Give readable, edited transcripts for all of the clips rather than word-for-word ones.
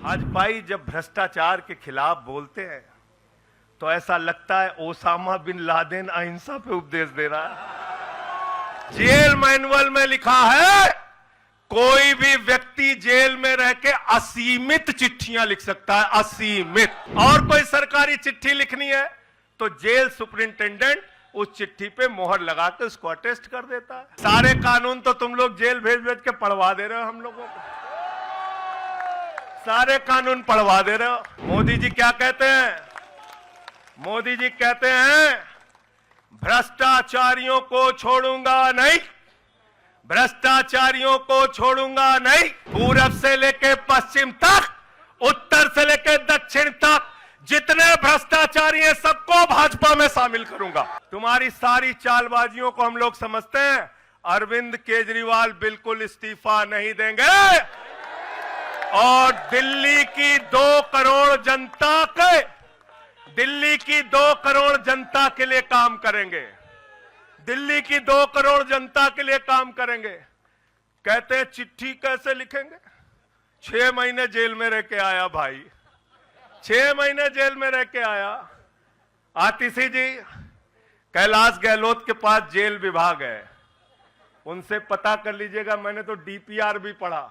भाजपाई जब भ्रष्टाचार के खिलाफ बोलते हैं तो ऐसा लगता है ओसामा बिन लादेन अहिंसा पे उपदेश दे रहा है। जेल मैनुअल में लिखा है कोई भी व्यक्ति जेल में रह के असीमित चिट्ठियां लिख सकता है, असीमित। और कोई सरकारी चिट्ठी लिखनी है तो जेल सुपरिंटेंडेंट उस चिट्ठी पे मोहर लगा के उसको अटेस्ट कर देता है। सारे कानून तो तुम लोग जेल भेज भेज के पढ़वा दे रहे हो हम लोगों को, सारे कानून पढ़वा दे रहे हो। मोदी जी क्या कहते हैं? मोदी जी कहते हैं भ्रष्टाचारियों को छोड़ूंगा नहीं, भ्रष्टाचारियों को छोड़ूंगा नहीं। पूरब से लेके पश्चिम तक, उत्तर से लेके दक्षिण तक जितने भ्रष्टाचारी हैं सबको भाजपा में शामिल करूंगा। तुम्हारी सारी चालबाजियों को हम लोग समझते हैं। अरविंद केजरीवाल बिल्कुल इस्तीफा नहीं देंगे और दिल्ली की 2 करोड़ जनता के, दिल्ली की 2 करोड़ जनता के लिए काम करेंगे, दिल्ली की 2 करोड़ जनता के लिए काम करेंगे। कहते हैं चिट्ठी कैसे लिखेंगे? 6 महीने जेल में रह के आया भाई, 6 महीने जेल में रह के आया। आतिशी जी कैलाश गहलोत के पास जेल विभाग है, उनसे पता कर लीजिएगा। मैंने तो डीपीआर भी पढ़ा,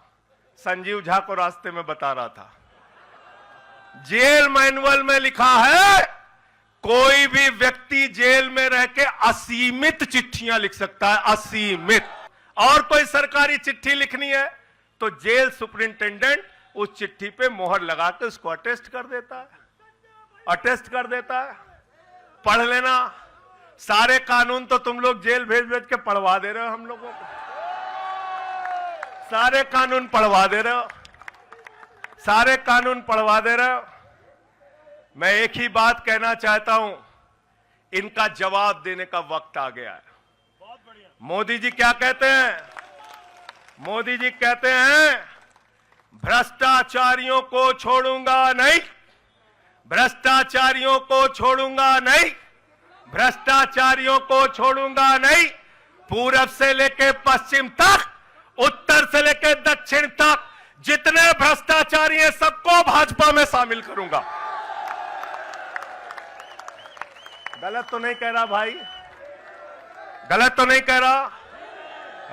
संजीव झा को रास्ते में बता रहा था। जेल मैनुअल में लिखा है कोई भी व्यक्ति जेल में रह के असीमित चिट्ठियां लिख सकता है, असीमित। और कोई सरकारी चिट्ठी लिखनी है तो जेल सुपरिंटेंडेंट उस चिट्ठी पे मोहर लगा के उसको अटेस्ट कर देता है, अटेस्ट कर देता है। पढ़ लेना, सारे कानून तो तुम लोग जेल भेज भेज के पढ़वा दे रहे हो हम लोगों को, सारे कानून पढ़वा दे रहे हो, सारे कानून पढ़वा दे रहे हो। मैं एक ही बात कहना चाहता हूं, इनका जवाब देने का वक्त आ गया है। मोदी जी क्या कहते हैं? मोदी जी कहते हैं भ्रष्टाचारियों को छोड़ूंगा नहीं, भ्रष्टाचारियों को छोड़ूंगा नहीं, भ्रष्टाचारियों को छोड़ूंगा नहीं। पूरब से लेके पश्चिम तक, उत्तर से लेके दक्षिण तक जितने भ्रष्टाचारी हैं सबको भाजपा में शामिल करूंगा। गलत तो नहीं कह रहा भाई? गलत तो नहीं कह रहा?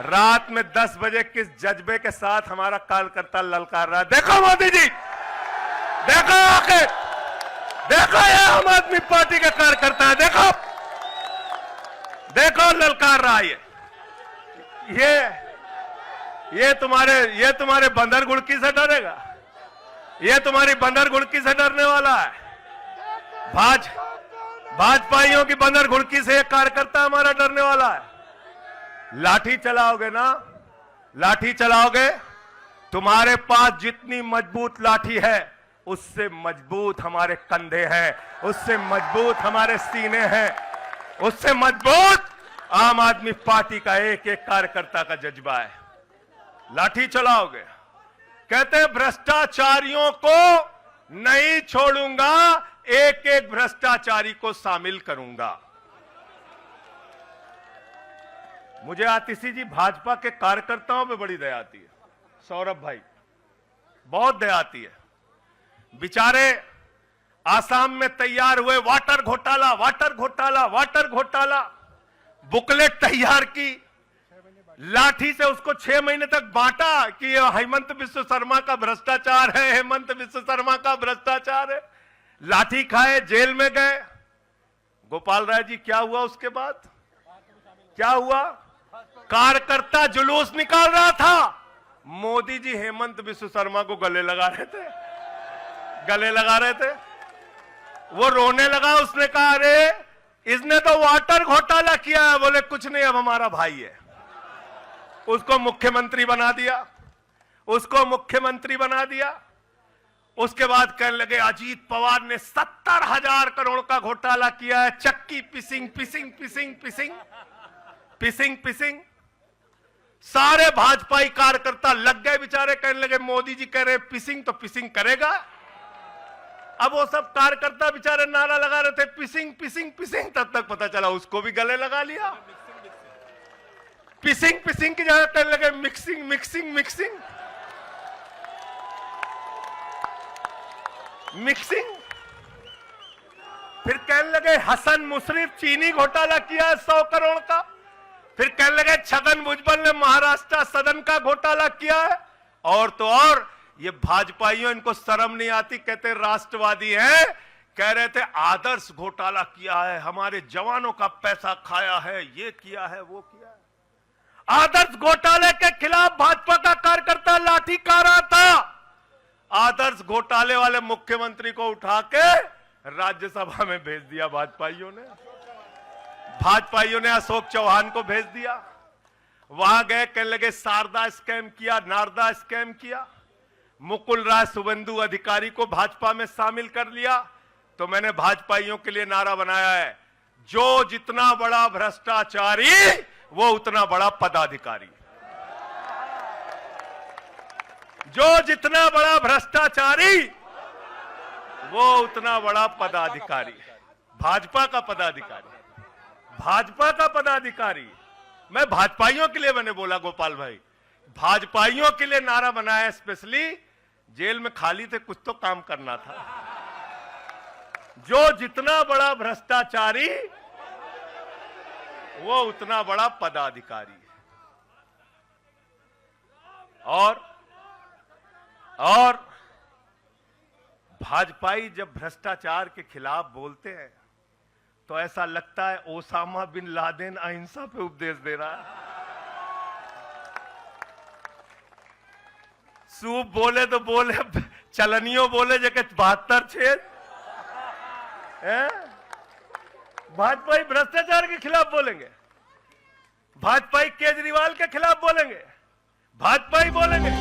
रात में 10 बजे किस जज्बे के साथ हमारा कार्यकर्ता ललकार रहा है। देखो मोदी जी, देखो आके, देखो ये आम आदमी पार्टी के कार्यकर्ता है, देखो देखो ललकार रहा है। ये तुम्हारे बंदर गुड़की से डरेगा? ये तुम्हारी बंदर गुड़की से डरने वाला है? भाजपाइयों की बंदर गुड़की से एक कार्यकर्ता हमारा डरने वाला है? लाठी चलाओगे ना, लाठी चलाओगे। तुम्हारे पास जितनी मजबूत लाठी है उससे मजबूत हमारे कंधे हैं, उससे मजबूत हमारे सीने हैं, उससे मजबूत आम आदमी पार्टी का एक एक कार्यकर्ता का जज्बा है। लाठी चलाओगे। कहते हैं भ्रष्टाचारियों को नहीं छोड़ूंगा, एक एक भ्रष्टाचारी को शामिल करूंगा। मुझे आतिशी जी भाजपा के कार्यकर्ताओं पे बड़ी दया आती है, सौरभ भाई, बहुत दया आती है। बेचारे आसाम में तैयार हुए, वाटर घोटाला, वाटर घोटाला, वाटर घोटाला, बुकलेट तैयार की, लाठी से उसको 6 महीने तक बांटा कि ये हेमंत बिस्व शर्मा का भ्रष्टाचार है, हेमंत बिस्व शर्मा का भ्रष्टाचार है। लाठी खाए, जेल में गए। गोपाल राय जी क्या हुआ उसके बाद? क्या हुआ? कार्यकर्ता जुलूस निकाल रहा था, मोदी जी हेमंत बिस्व शर्मा को गले लगा रहे थे, गले लगा रहे थे। वो रोने लगा, उसने कहा अरे इसने तो वाटर घोटाला किया है। बोले कुछ नहीं, अब हमारा भाई है। उसको मुख्यमंत्री बना दिया, उसको मुख्यमंत्री बना दिया। उसके बाद कहने लगे अजीत पवार ने 70,000 करोड़ का घोटाला किया है, चक्की पिसिंग पिसिंग पिसिंग पिसिंग पिसिंग पिसिंग। सारे भाजपाई कार्यकर्ता लग गए बेचारे, कहने लगे मोदी जी कह रहे पिसिंग तो पिसिंग करेगा। अब वो सब कार्यकर्ता बेचारे नारा लगा रहे थे पिसिंग पिसिंग पिसिंग, तब तक पता चला उसको भी गले लगा लिया। पिसिंग पिसिंग की जगह कहने लगे मिक्सिंग मिक्सिंग मिक्सिंग। मिक्सिंग। फिर कहने लगे हसन मुशर्रफ चीनी घोटाला किया है 100 करोड़ का। फिर कहने लगे छगन भुजबल ने महाराष्ट्र सदन का घोटाला किया है। और तो और ये भाजपाइयों, इनको शर्म नहीं आती, कहते राष्ट्रवादी हैं, कह रहे थे आदर्श घोटाला किया है, हमारे जवानों का पैसा खाया है, ये किया है, वो किया है। आदर्श घोटाले के खिलाफ भाजपा का कार्यकर्ता लाठी कारा था। आदर्श घोटाले वाले मुख्यमंत्री को उठा के राज्यसभा में भेज दिया भाजपाइयों ने। भाजपाइयों ने अशोक चौहान को भेज दिया। वहां गए, कहने लगे शारदा स्कैम किया, नारदा स्कैम किया। मुकुल राय शुभेंदु अधिकारी को भाजपा में शामिल कर लिया। तो मैंने भाजपाइयों के लिए नारा बनाया है, जो जितना बड़ा भ्रष्टाचारी वो उतना बड़ा पदाधिकारी। जो जितना बड़ा भ्रष्टाचारी वो उतना बड़ा पदाधिकारी। भाजपा का पदाधिकारी, भाजपा का पदाधिकारी। मैं भाजपाइयों के लिए मैंने बोला गोपाल भाई, भाजपाइयों के लिए नारा बनाया स्पेशली। जेल में खाली थे, कुछ तो काम करना था। जो जितना बड़ा भ्रष्टाचारी वो उतना बड़ा पदाधिकारी। और भाजपाई जब भ्रष्टाचार के खिलाफ बोलते हैं तो ऐसा लगता है ओसामा बिन लादेन अहिंसा पे उपदेश दे रहा है। सूप बोले तो बोले, चलनियों बोले जगह 72 छेद। भाजपाई भ्रष्टाचार के खिलाफ बोलेंगे, भाजपाई केजरीवाल के खिलाफ बोलेंगे, भाजपाई बोलेंगे।